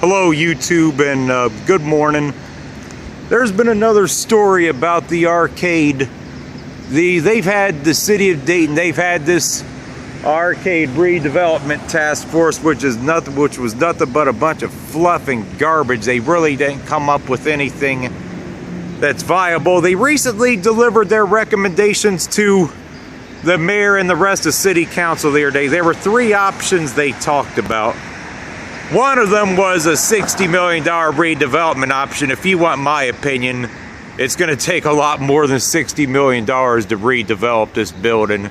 Hello YouTube, and good morning. There's been another story about the arcade. They've had the city of Dayton, they've had this arcade redevelopment task force, which was nothing but a bunch of fluff and garbage. They really didn't come up with anything that's viable. They recently delivered their recommendations to the mayor and the rest of city council the other day. There were three options they talked about. One of them was a $60 million redevelopment option. If you want my opinion, it's going to take a lot more than $60 million to redevelop this building.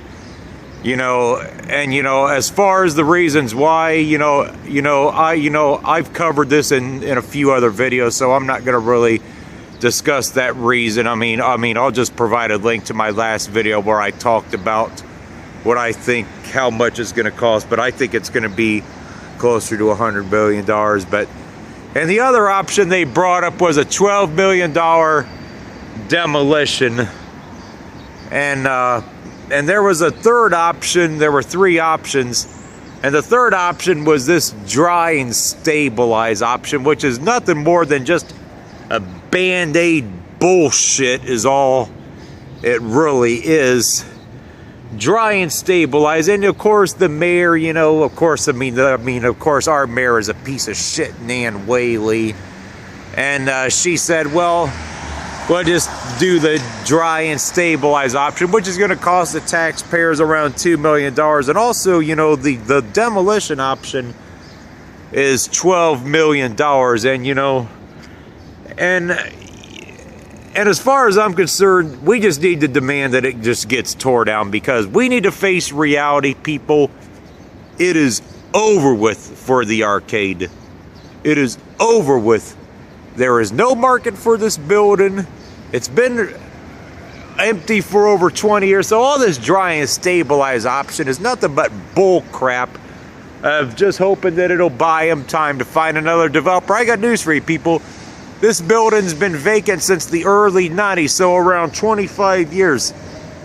As far as the reasons why, I've covered this in a few other videos, so I'm not going to really discuss that reason. I mean, I'll just provide a link to my last video where I talked about what I think, how much it's going to cost, but I think it's going to be closer to $100 billion. And the other option they brought up was a $12 million demolition. And there was a third option. There were three options. And the third option was this dry and stabilize option, which is nothing more than just a band-aid bullshit is all it really is. Dry and stabilize. And of course the mayor, of course our mayor is a piece of shit, Nan Whaley. And she said, well, we'll just do the dry and stabilize option, which is going to cost the taxpayers around $2 million. And also, the demolition option is $12 million. And as far as I'm concerned, we just need to demand that it just gets tore down, because we need to face reality, people. It is over with for the arcade. It is over with. There is no market for this building. It's been empty for over 20 years. So all this dry and stabilize option is nothing but bull crap of just hoping that it'll buy them time to find another developer. I got news for you, people. This building's been vacant since the early 90s, so around 25 years.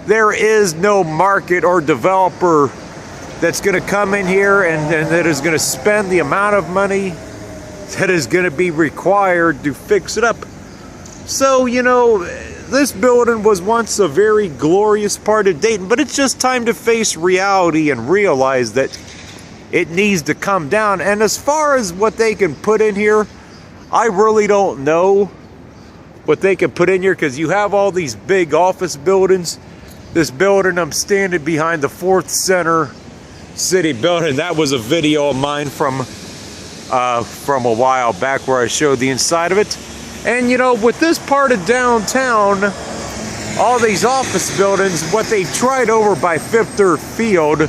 There is no market or developer that's going to come in here and that is going to spend the amount of money that is going to be required to fix it up. So, this building was once a very glorious part of Dayton, but it's just time to face reality and realize that it needs to come down. And as far as what they can put in here, I really don't know what they can put in here, because you have all these big office buildings. This building I'm standing behind, the Fourth Center City building, that was a video of mine from a while back where I showed the inside of it. And with this part of downtown, all these office buildings, what they tried over by Fifth Third Field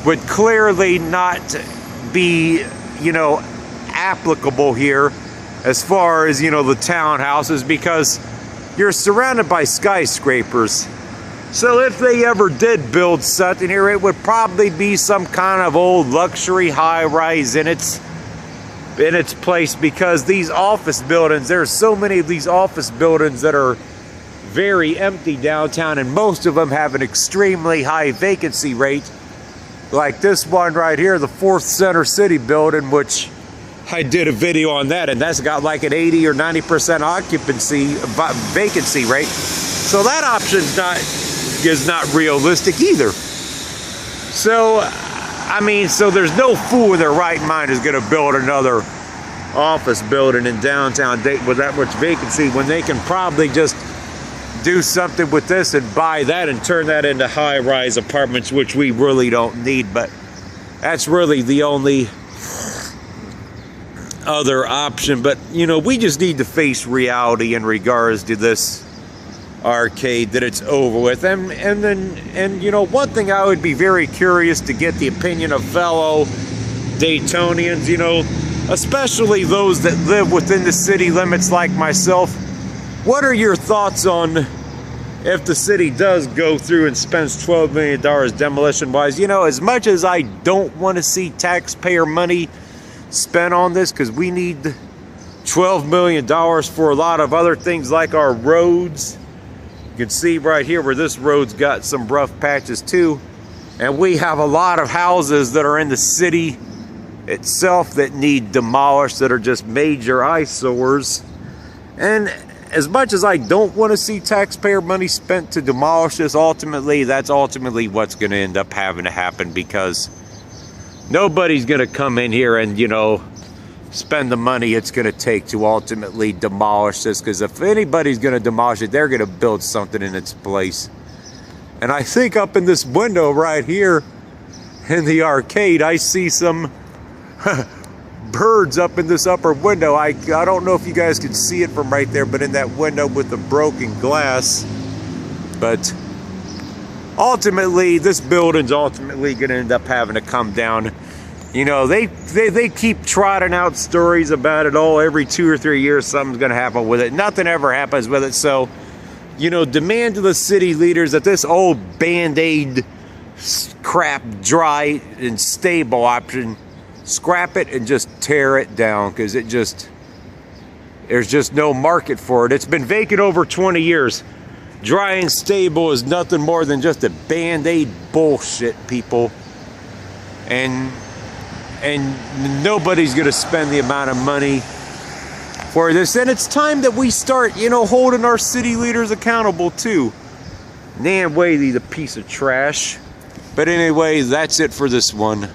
would clearly not be, applicable here as far as, the townhouses, because you're surrounded by skyscrapers. So if they ever did build something here, it would probably be some kind of old luxury high-rise in its place, because these office buildings, there's so many of these office buildings that are very empty downtown, and most of them have an extremely high vacancy rate, like this one right here, the Fourth Center City building, which I did a video on that, and that's got like an 80 or 90% vacancy rate. So that option's is not realistic either. So so there's no fool in their right mind is going to build another office building in downtown Dayton with that much vacancy, when they can probably just do something with this and buy that and turn that into high-rise apartments, which we really don't need. But that's really the only other option. But we just need to face reality in regards to this arcade, that it's over with. And one thing I would be very curious to get the opinion of fellow Daytonians, especially those that live within the city limits like myself. What are your thoughts on if the city does go through and spends $12 million demolition wise? As much as I don't want to see taxpayer money spent on this, because we need $12 million for a lot of other things like our roads. You can see right here where this road's got some rough patches too. And we have a lot of houses that are in the city itself that need demolished, that are just major eyesores. And as much as I don't want to see taxpayer money spent to demolish this, ultimately, that's ultimately what's going to end up having to happen, because nobody's going to come in here and, you know, spend the money it's going to take to ultimately demolish this, because if anybody's going to demolish it, they're going to build something in its place. And I think up in this window right here in the arcade, I see some birds up in this upper window. I don't know if you guys can see it from right there, but in that window with the broken glass. But ultimately, this building's ultimately going to end up having to come down. You know, they keep trotting out stories about it. Oh, every 2 or 3 years something's going to happen with it. Nothing ever happens with it. So, you know, demand to the city leaders that this old Band-Aid crap, dry and stable option, scrap it and just tear it down, because there's just no market for it. It's been vacant over 20 years. Dry and stable is nothing more than just a Band-Aid bullshit, people. And nobody's going to spend the amount of money for this. And it's time that we start, you know, holding our city leaders accountable too. Nan Whaley, the piece of trash. But anyway, that's it for this one.